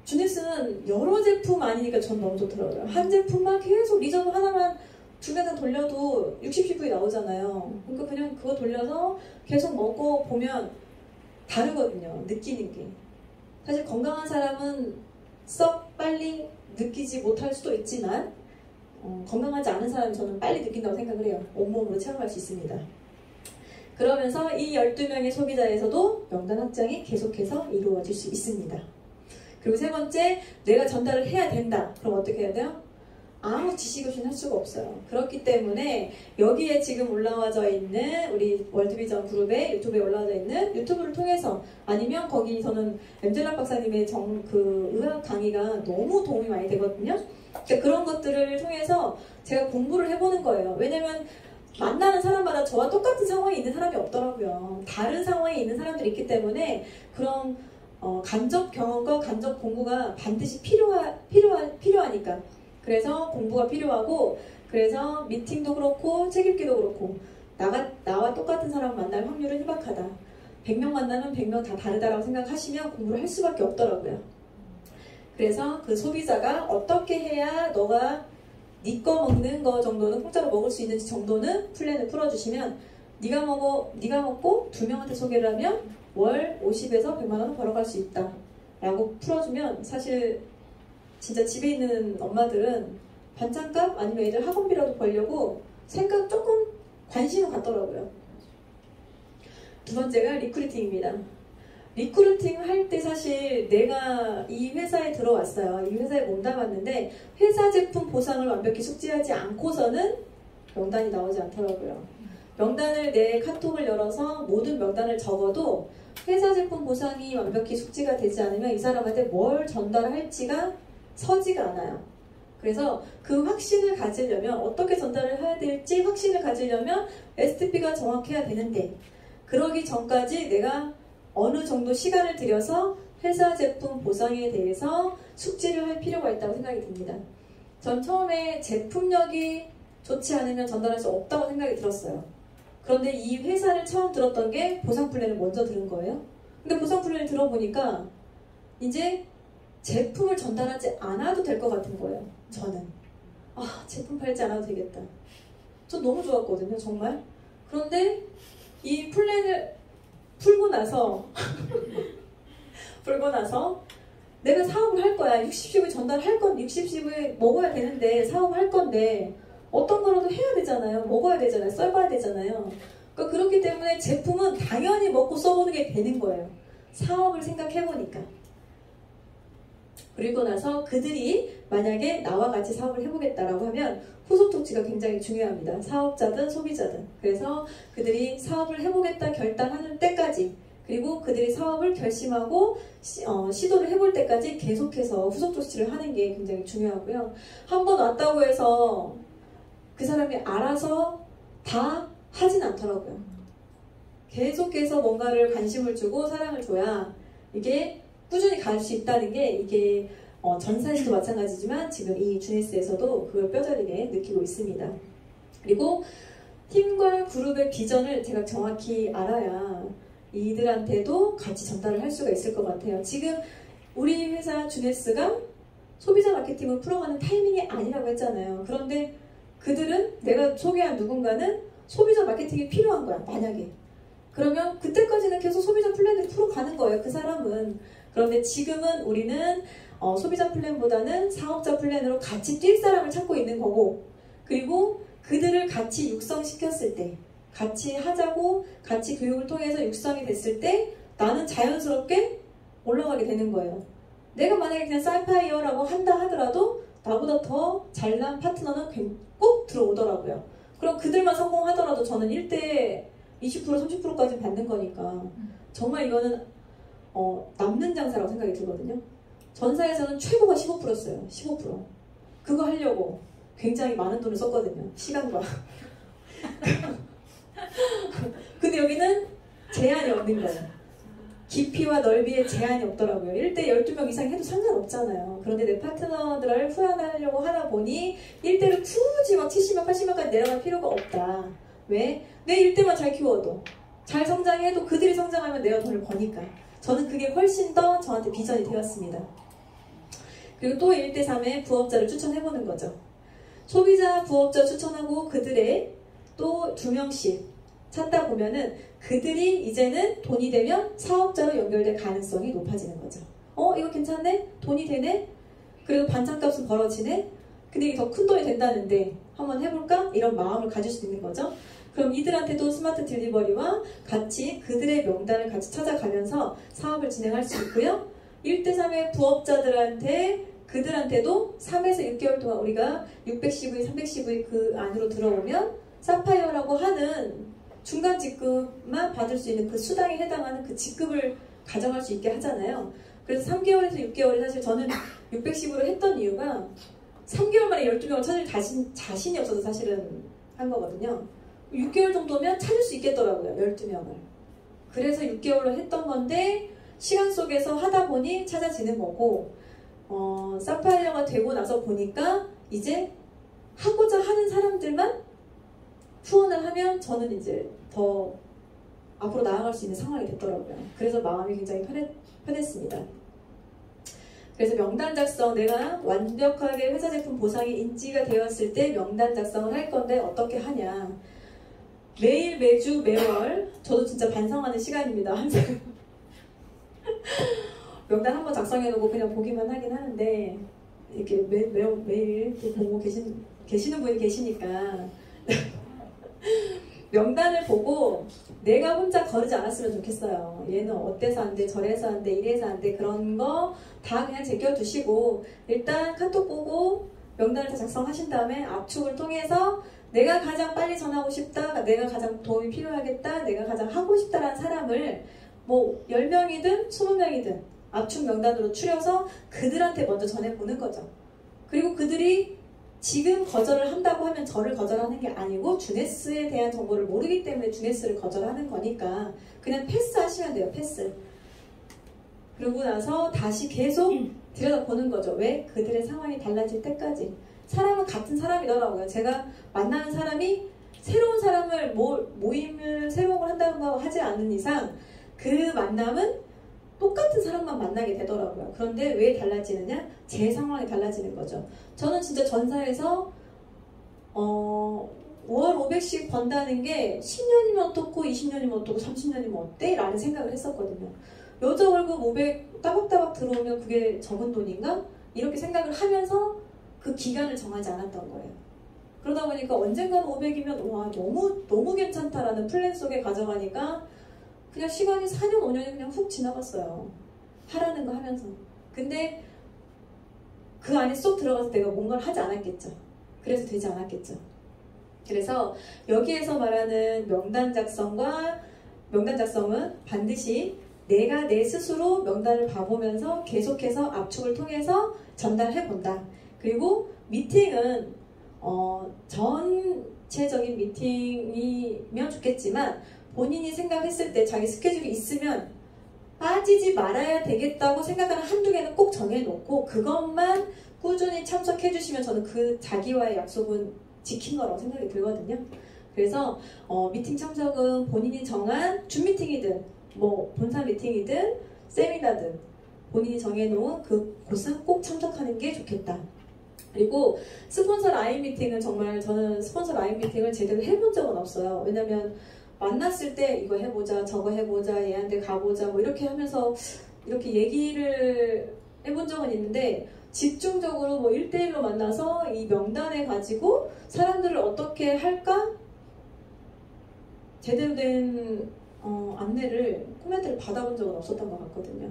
주네스는 여러 제품 아니니까 전 너무 좋더라고요. 한 제품만 계속 리저브 하나만 중간에 돌려도 60CV 나오잖아요. 그러니까 그냥 그거 돌려서 계속 먹고 보면 다르거든요. 느끼는 게. 사실 건강한 사람은 썩 빨리 느끼지 못할 수도 있지만 건강하지 않은 사람은 저는 빨리 느낀다고 생각을 해요. 온몸으로 체험할 수 있습니다. 그러면서 이 12명의 소비자에서도 명단 확장이 계속해서 이루어질 수 있습니다. 그리고 세 번째, 내가 전달을 해야 된다. 그럼 어떻게 해야 돼요? 아무 지식 없이는 할 수가 없어요. 그렇기 때문에 여기에 지금 올라와져 있는 우리 월드비전 그룹의 유튜브에 올라와져 있는 유튜브를 통해서 아니면 거기 저는 엠젤라 박사님의 그 의학 강의가 너무 도움이 많이 되거든요. 그러니까 그런 것들을 통해서 제가 공부를 해보는 거예요. 왜냐면 만나는 사람마다 저와 똑같은 상황에 있는 사람이 없더라고요. 다른 상황에 있는 사람들이 있기 때문에 그런 간접 경험과 간접 공부가 반드시 필요하니까. 그래서 공부가 필요하고 그래서 미팅도 그렇고 책 읽기도 그렇고 나와 똑같은 사람 만날 확률은 희박하다. 100명 만나면 100명 다 다르다라고 생각하시면 공부를 할 수밖에 없더라고요. 그래서 그 소비자가 어떻게 해야 너가 네 거 먹는 거 정도는 공짜로 먹을 수 있는지 정도는 플랜을 풀어주시면 네가 먹고 2명한테 소개를 하면 월 50에서 100만 원 벌어갈 수 있다 라고 풀어주면 사실 진짜 집에 있는 엄마들은 반찬값 아니면 애들 학원비라도 벌려고 생각 조금 관심을 갖더라고요. 두 번째가 리크루팅입니다. 리크루팅 할 때 사실 내가 이 회사에 들어왔어요. 이 회사에 몸담았는데 회사 제품 보상을 완벽히 숙지하지 않고서는 명단이 나오지 않더라고요. 명단을 내 카톡을 열어서 모든 명단을 적어도 회사 제품 보상이 완벽히 숙지가 되지 않으면 이 사람한테 뭘 전달할지가 서지가 않아요. 그래서 그 확신을 가지려면 어떻게 전달을 해야 될지 확신을 가지려면 STP가 정확해야 되는데 그러기 전까지 내가 어느 정도 시간을 들여서 회사 제품 보상에 대해서 숙지를 할 필요가 있다고 생각이 듭니다. 전 처음에 제품력이 좋지 않으면 전달할 수 없다고 생각이 들었어요. 그런데 이 회사를 처음 들었던 게 보상 플랜을 먼저 들은 거예요. 근데 보상 플랜을 들어보니까 이제 제품을 전달하지 않아도 될 것 같은 거예요. 저는 제품 팔지 않아도 되겠다. 전 너무 좋았거든요. 정말. 그런데 이 플랜을 풀고 나서 내가 사업을 할 거야. 60CV 전달할 건 60CV 먹어야 되는데 사업을 할 건데 어떤 거라도 해야 되잖아요. 먹어야 되잖아요. 써봐야 되잖아요. 그러니까 그렇기 때문에 제품은 당연히 먹고 써보는 게 되는 거예요. 사업을 생각해보니까. 그리고 나서 그들이 만약에 나와 같이 사업을 해보겠다라고 하면 후속 조치가 굉장히 중요합니다. 사업자든 소비자든. 그래서 그들이 사업을 해보겠다 결단하는 때까지 그리고 그들이 사업을 결심하고 시도를 해볼 때까지 계속해서 후속 조치를 하는 게 굉장히 중요하고요. 한번 왔다고 해서 그 사람이 알아서 다 하진 않더라고요. 계속해서 뭔가를 관심을 주고 사랑을 줘야 이게 꾸준히 갈 수 있다는 게 이게 전사시도 마찬가지지만 지금 이 주네스에서도 그걸 뼈저리게 느끼고 있습니다. 그리고 팀과 그룹의 비전을 제가 정확히 알아야 이들한테도 같이 전달을 할 수가 있을 것 같아요. 지금 우리 회사 주네스가 소비자 마케팅을 풀어가는 타이밍이 아니라고 했잖아요. 그런데 그들은 내가 소개한 누군가는 소비자 마케팅이 필요한 거야. 만약에. 그러면 그때까지는 계속 소비자 플랜을 풀어가는 거예요. 그 사람은. 그런데 지금은 우리는 소비자 플랜보다는 사업자 플랜으로 같이 뛸 사람을 찾고 있는 거고, 그리고 그들을 같이 육성시켰을 때, 같이 하자고 같이 교육을 통해서 육성이 됐을 때 나는 자연스럽게 올라가게 되는 거예요. 내가 만약에 그냥 사이파이어라고 한다 하더라도 나보다 더 잘난 파트너는 꼭 들어오더라고요. 그럼 그들만 성공하더라도 저는 1대 20% 30%까지 받는 거니까 정말 이거는 남는 장사라고 생각이 들거든요. 전사에서는 최고가 15%였어요. 15%. 그거 하려고 굉장히 많은 돈을 썼거든요. 시간과. 근데 여기는 제한이 없는 거예요. 깊이와 넓이에 제한이 없더라고요. 1대 12명 이상 해도 상관없잖아요. 그런데 내 파트너들을 후원하려고 하다 보니 1대를 굳이 막 70명, 80명까지 내려갈 필요가 없다. 왜? 내 1대만 잘 키워도, 잘 성장해도 그들이 성장하면 내가 돈을 버니까. 저는 그게 훨씬 더 저한테 비전이 되었습니다. 그리고 또 1대 3의 부업자를 추천해보는 거죠. 소비자 부업자 추천하고 그들의 또 2명씩 찾다 보면은 그들이 이제는 돈이 되면 사업자로 연결될 가능성이 높아지는 거죠. 이거 괜찮네? 돈이 되네? 그리고 반찬값은 벌어지네? 근데 이게 더 큰 돈이 된다는데 한번 해볼까? 이런 마음을 가질 수 있는 거죠. 그럼 이들한테도 스마트 딜리버리와 같이 그들의 명단을 같이 찾아가면서 사업을 진행할 수 있고요. 1대3의 부업자들한테 그들한테도 3에서 6개월 동안 우리가 610V, 310V 그 안으로 들어오면 사파이어라고 하는 중간 직급만 받을 수 있는 그 수당에 해당하는 그 직급을 가져갈 수 있게 하잖아요. 그래서 3개월에서 6개월이 사실 저는 610으로 했던 이유가 3개월 만에 12명을 찾을 자신이 없어서 사실은 한 거거든요. 6개월 정도면 찾을 수 있겠더라고요. 12명을. 그래서 6개월로 했던 건데 시간 속에서 하다 보니 찾아지는 거고, 사파이어가 되고 나서 보니까 이제 하고자 하는 사람들만 후원을 하면 저는 이제 더 앞으로 나아갈 수 있는 상황이 됐더라고요. 그래서 마음이 굉장히 편했습니다. 그래서 명단 작성, 내가 완벽하게 회사 제품 보상이 인지가 되었을 때 명단 작성을 할 건데 어떻게 하냐. 매일, 매주, 매월 저도 진짜 반성하는 시간입니다. 항상 명단 한번 작성해놓고 그냥 보기만 하긴 하는데 이렇게 매일 또 보고 계시는 분이 계시니까 명단을 보고 내가 혼자 거르지 않았으면 좋겠어요. 얘는 어때서 안 돼, 저래서 안 돼, 이래서 안 돼, 그런 거 다 그냥 제껴두시고 일단 카톡 보고 명단을 다 작성하신 다음에 압축을 통해서 내가 가장 빨리 전하고 싶다, 내가 가장 도움이 필요하겠다, 내가 가장 하고 싶다라는 사람을 뭐 10명이든 20명이든 압축 명단으로 추려서 그들한테 먼저 전해보는 거죠. 그리고 그들이 지금 거절을 한다고 하면 저를 거절하는 게 아니고 주네스에 대한 정보를 모르기 때문에 주네스를 거절하는 거니까 그냥 패스하시면 돼요. 패스. 그러고 나서 다시 계속 들여다보는 거죠. 왜? 그들의 상황이 달라질 때까지. 사람은 같은 사람이더라고요. 제가 만나는 사람이 새로운 사람을 모임을 새로운 걸 한다고 하지 않는 이상 그 만남은 똑같은 사람만 만나게 되더라고요. 그런데 왜 달라지느냐? 제 상황이 달라지는 거죠. 저는 진짜 전사에서 월 500씩 번다는 게 10년이면 어떻고 20년이면 어떻고 30년이면 어때? 라는 생각을 했었거든요. 여자 월급 500 따박따박 들어오면 그게 적은 돈인가? 이렇게 생각을 하면서 그 기간을 정하지 않았던 거예요. 그러다 보니까 언젠가는 500이면 와 너무 괜찮다라는 플랜 속에 가져가니까 그냥 시간이 4년 5년이 그냥 훅 지나갔어요. 하라는 거 하면서. 근데 그 안에 쏙 들어가서 내가 뭔가를 하지 않았겠죠. 그래서 되지 않았겠죠. 그래서 여기에서 말하는 명단 작성은 반드시 내가 내 스스로 명단을 봐보면서 계속해서 압축을 통해서 전달해 본다. 그리고 미팅은 전체적인 미팅이면 좋겠지만 본인이 생각했을 때 자기 스케줄이 있으면 빠지지 말아야 되겠다고 생각하는 한두 개는 꼭 정해놓고 그것만 꾸준히 참석해 주시면 저는 그 자기와의 약속은 지킨 거라고 생각이 들거든요. 그래서 미팅 참석은 본인이 정한 줌 미팅이든 뭐 본사 미팅이든 세미나든 본인이 정해놓은 그 곳은 꼭 참석하는 게 좋겠다 그리고 스폰서 라인 미팅은 정말 저는 스폰서 라인 미팅을 제대로 해본 적은 없어요. 왜냐면 만났을 때 이거 해보자, 저거 해보자, 얘한테 가보자 뭐 이렇게 하면서 이렇게 얘기를 해본 적은 있는데 집중적으로 뭐 1대1로 만나서 이 명단을 가지고 사람들을 어떻게 할까? 제대로 된 안내를, 코멘트를 받아본 적은 없었던 것 같거든요.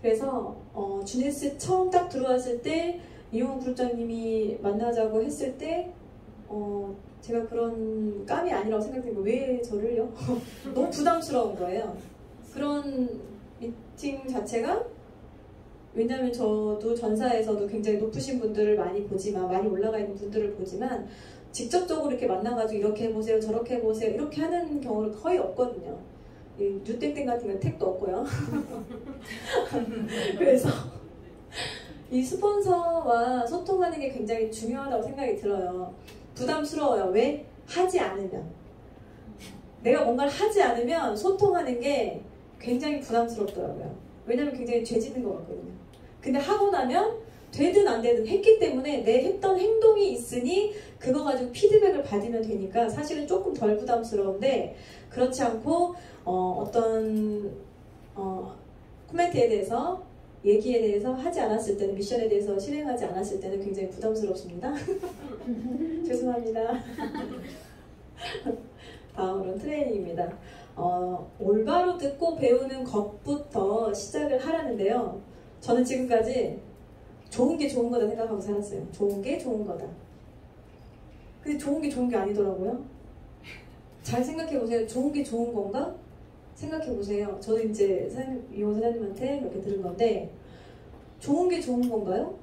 그래서 주니스 처음 딱 들어왔을 때 이용훈 부장님이 만나자고 했을 때 제가 그런 깜이 아니라고 생각된 거, 왜 저를요? 너무 부담스러운 거예요. 그런 미팅 자체가, 왜냐면 저도 전사에서도 굉장히 높으신 분들을 많이 보지만, 많이 올라가 있는 분들을 보지만 직접적으로 이렇게 만나가지고 이렇게 해보세요, 저렇게 해보세요 이렇게 하는 경우는 거의 없거든요. 이 뉴땡땡 같은 건 택도 없고요. 그래서 이 스폰서와 소통하는 게 굉장히 중요하다고 생각이 들어요. 부담스러워요. 왜? 하지 않으면. 내가 뭔가를 하지 않으면 소통하는 게 굉장히 부담스럽더라고요. 왜냐면 굉장히 죄짓는 것 같거든요. 근데 하고 나면 되든 안 되든 했기 때문에 내 했던 행동이 있으니 그거 가지고 피드백을 받으면 되니까 사실은 조금 덜 부담스러운데, 그렇지 않고 어떤 코멘트에 대해서, 얘기에 대해서 하지 않았을 때는, 미션에 대해서 실행하지 않았을 때는 굉장히 부담스럽습니다. 죄송합니다. 다음으로는 트레이닝입니다. 올바로 듣고 배우는 것부터 시작을 하라는데요. 저는 지금까지 좋은 게 좋은 거다 생각하고 살았어요. 좋은 게 좋은 거다. 근데 좋은 게 좋은 게 아니더라고요. 잘 생각해보세요. 좋은 게 좋은 건가? 생각해보세요. 저는 이제 이용훈 사장님한테 그렇게 들은 건데, 좋은 게 좋은 건가요?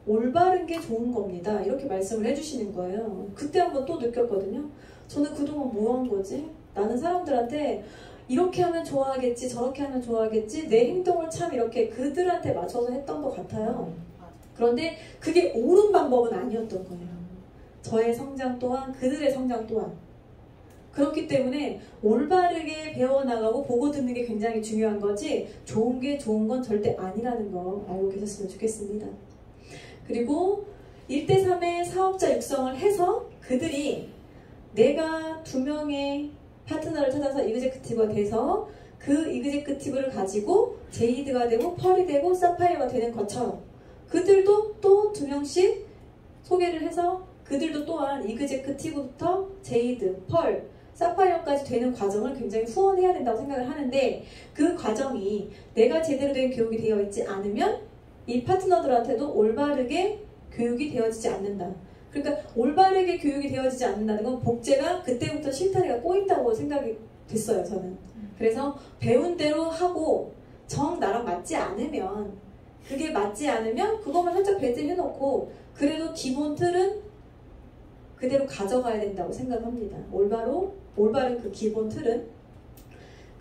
올바른 게 좋은 겁니다. 이렇게 말씀을 해주시는 거예요. 그때 한번 또 느꼈거든요. 저는 그동안 뭐 한 거지? 나는 사람들한테 이렇게 하면 좋아하겠지, 저렇게 하면 좋아하겠지, 내 행동을 참 이렇게 그들한테 맞춰서 했던 것 같아요. 그런데 그게 옳은 방법은 아니었던 거예요. 저의 성장 또한, 그들의 성장 또한. 그렇기 때문에 올바르게 배워나가고 보고 듣는 게 굉장히 중요한 거지, 좋은 게 좋은 건 절대 아니라는 거 알고 계셨으면 좋겠습니다. 그리고 1대3의 사업자 육성을 해서 그들이 내가 2명의 파트너를 찾아서 이그제큐티브가 돼서 그 이그제큐티브를 가지고 제이드가 되고 펄이 되고 사파이어가 되는 것처럼, 그들도 또 2명씩 소개를 해서 그들도 또한 이그제큐티브부터 제이드, 펄, 사파이어까지 되는 과정을 굉장히 후원해야 된다고 생각을 하는데, 그 과정이 내가 제대로 된 교육이 되어 있지 않으면 이 파트너들한테도 올바르게 교육이 되어지지 않는다. 그러니까 올바르게 교육이 되어지지 않는다는 건 복제가 그때부터 실타래가 꼬인다고 생각이 됐어요, 저는. 그래서 배운 대로 하고 정 나랑 맞지 않으면, 그게 맞지 않으면 그것만 살짝 배제해놓고 그래도 기본 틀은 그대로 가져가야 된다고 생각합니다. 올바른 그 기본 틀은.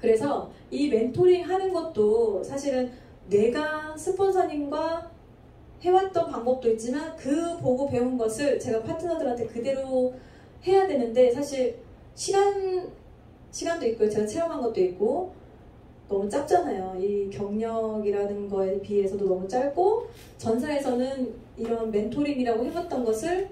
그래서 이 멘토링 하는 것도 사실은 내가 스폰서님과 해왔던 방법도 있지만 그 보고 배운 것을 제가 파트너들한테 그대로 해야 되는데, 사실 시간도 있고요. 제가 체험한 것도 있고 너무 짧잖아요. 이 경력이라는 거에 비해서도 너무 짧고, 전사에서는 이런 멘토링이라고 해봤던 것을,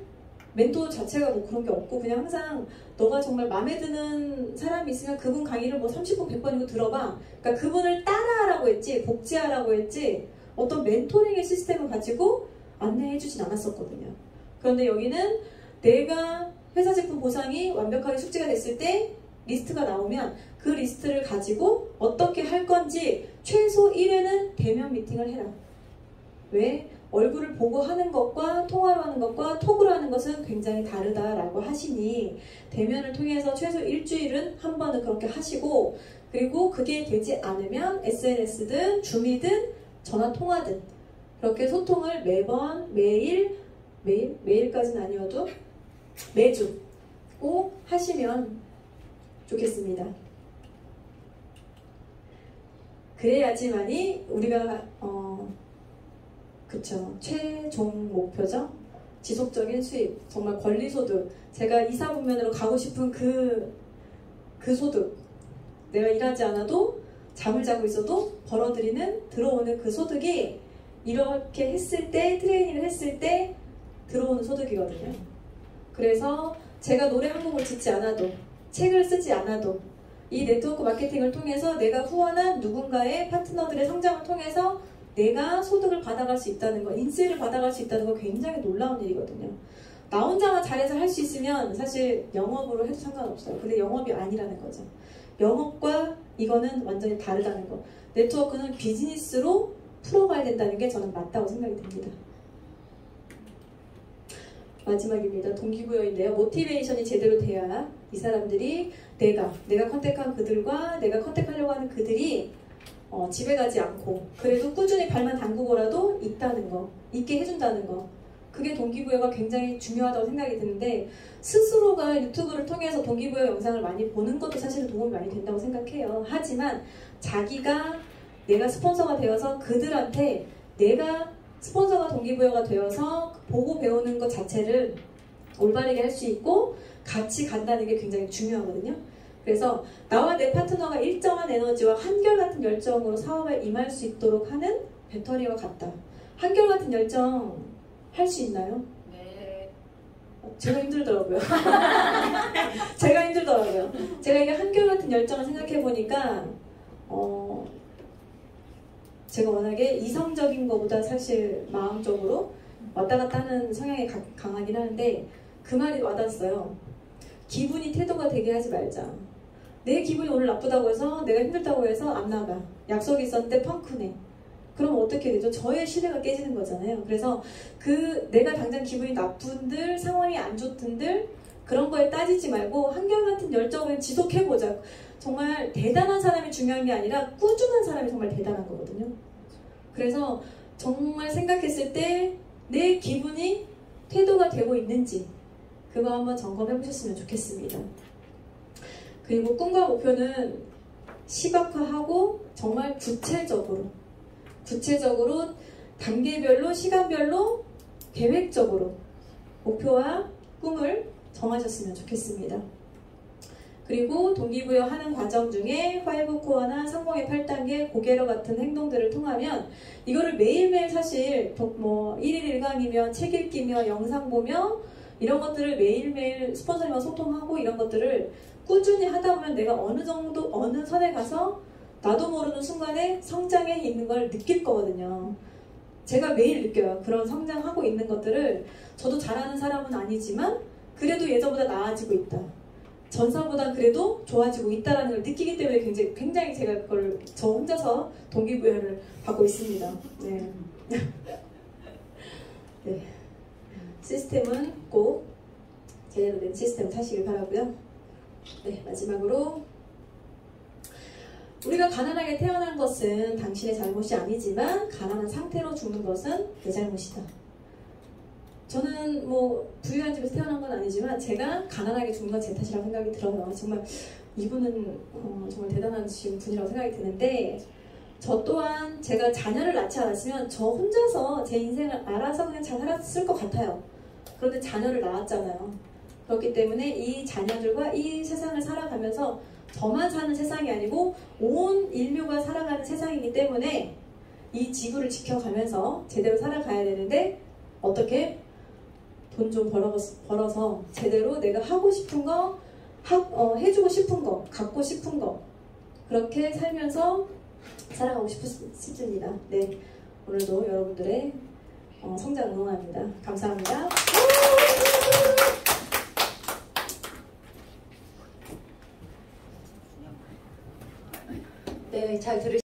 멘토 자체가 뭐 그런 게 없고 그냥 항상 너가 정말 마음에 드는 사람이 있으면 그분 강의를 뭐 30분 100번이고 들어봐. 그러니까 그분을 따라하라고 했지 복제하라고 했지 어떤 멘토링의 시스템을 가지고 안내해 주진 않았었거든요. 그런데 여기는 내가 회사 제품 보상이 완벽하게 숙지가 됐을 때 리스트가 나오면 그 리스트를 가지고 어떻게 할 건지 최소 1회는 대면 미팅을 해라. 왜? 얼굴을 보고 하는 것과 통화로 하는 것과 톡으로 하는 것은 굉장히 다르다라고 하시니 대면을 통해서 최소 일주일은 한 번은 그렇게 하시고, 그리고 그게 되지 않으면 SNS든 줌이든 전화 통화든 그렇게 소통을 매일까지는 아니어도 매주 꼭 하시면 좋겠습니다. 그래야지만이 우리가 그쵸, 최종 목표죠. 지속적인 수입, 정말 권리소득, 제가 이사분면으로 가고 싶은 그 소득, 내가 일하지 않아도 잠을 자고 있어도 들어오는 그 소득이 이렇게 했을 때, 트레이닝을 했을 때 들어오는 소득이거든요. 그래서 제가 노래 한 곡을 짓지 않아도, 책을 쓰지 않아도 이 네트워크 마케팅을 통해서 내가 후원한 누군가의 파트너들의 성장을 통해서 내가 소득을 받아갈 수 있다는 거, 인세를 받아갈 수 있다는 거 굉장히 놀라운 일이거든요. 나 혼자만 잘해서 할 수 있으면 사실 영업으로 해도 상관없어요. 근데 영업이 아니라는 거죠. 영업과 이거는 완전히 다르다는 거. 네트워크는 비즈니스로 풀어가야 된다는 게 저는 맞다고 생각이 듭니다. 마지막입니다. 동기부여인데요. 모티베이션이 제대로 돼야 이 사람들이 내가 컨택한 그들과 내가 컨택하려고 하는 그들이 집에 가지 않고 그래도 꾸준히 발만 담그고라도 있게 해준다는 거. 그게 동기부여가 굉장히 중요하다고 생각이 드는데 스스로가 유튜브를 통해서 동기부여 영상을 많이 보는 것도 사실은 도움이 많이 된다고 생각해요. 하지만 내가 스폰서가 되어서 그들한테 내가 스폰서가 동기부여가 되어서 보고 배우는 것 자체를 올바르게 할 수 있고 같이 간다는 게 굉장히 중요하거든요. 그래서 나와 내 파트너가 일정한 에너지와 한결같은 열정으로 사업에 임할 수 있도록 하는 배터리와 같다. 한결같은 열정 할 수 있나요? 네. 제가 힘들더라고요. 제가 이게 한결같은 열정을 생각해보니까 제가 워낙에 이성적인 것보다 사실 마음적으로 왔다 갔다 하는 성향이 강하긴 하는데 그 말이 와닿았어요. 기분이 태도가 되게 하지 말자. 내 기분이 오늘 나쁘다고 해서 내가 힘들다고 해서 안 나가. 약속이 있었는데 펑크네. 그럼 어떻게 되죠? 저의 신뢰가 깨지는 거잖아요. 그래서 내가 당장 기분이 나쁜들, 상황이 안 좋든들 그런 거에 따지지 말고 한결같은 열정을 지속해보자. 정말 대단한 사람이 중요한 게 아니라 꾸준한 사람이 정말 대단한 거거든요. 그래서 정말 생각했을 때 내 기분이 태도가 되고 있는지 그거 한번 점검해 보셨으면 좋겠습니다. 그리고 꿈과 목표는 시각화하고 정말 구체적으로 단계별로 시간별로 계획적으로 목표와 꿈을 정하셨으면 좋겠습니다. 그리고 동기부여하는 과정 중에 5코어나 성공의 8단계, 고개로 같은 행동들을 통하면 이거를 매일매일 사실 1일 1강이며 책 읽기며 영상 보며 이런 것들을 매일매일 스폰서님과 소통하고 이런 것들을 꾸준히 하다 보면 내가 어느 정도 어느 선에 가서 나도 모르는 순간에 성장해 있는 걸 느낄 거거든요. 제가 매일 느껴요. 그런 성장하고 있는 것들을 저도 잘하는 사람은 아니지만 그래도 예전보다 나아지고 있다. 전사보다 그래도 좋아지고 있다는 걸 느끼기 때문에 굉장히 제가 그걸 저 혼자서 동기부여를 받고 있습니다. 네. 네. 시스템은 꼭 제대로 된 시스템 타시길 바라고요. 네, 마지막으로 우리가 가난하게 태어난 것은 당신의 잘못이 아니지만 가난한 상태로 죽는 것은 내 잘못이다. 저는 부유한 집에서 태어난 건 아니지만 제가 가난하게 죽는 건 제 탓이라고 생각이 들어요. 정말 이분은 정말 대단한 분이라고 생각이 드는데 저 또한 제가 자녀를 낳지 않았으면 저 혼자서 제 인생을 알아서 그냥 잘 살았을 것 같아요. 그런데 자녀를 낳았잖아요. 그렇기 때문에 이 자녀들과 이 세상을 살아가면서 저만 사는 세상이 아니고 온 인류가 살아가는 세상이기 때문에 이 지구를 지켜가면서 제대로 살아가야 되는데 어떻게? 돈 좀 벌어서 제대로 내가 하고 싶은 거, 해주고 싶은 거, 갖고 싶은 거 그렇게 살면서 살아가고 싶습니다. 네, 오늘도 여러분들의 성장 응원합니다. 감사합니다. 네, 잘 들으셨습니다.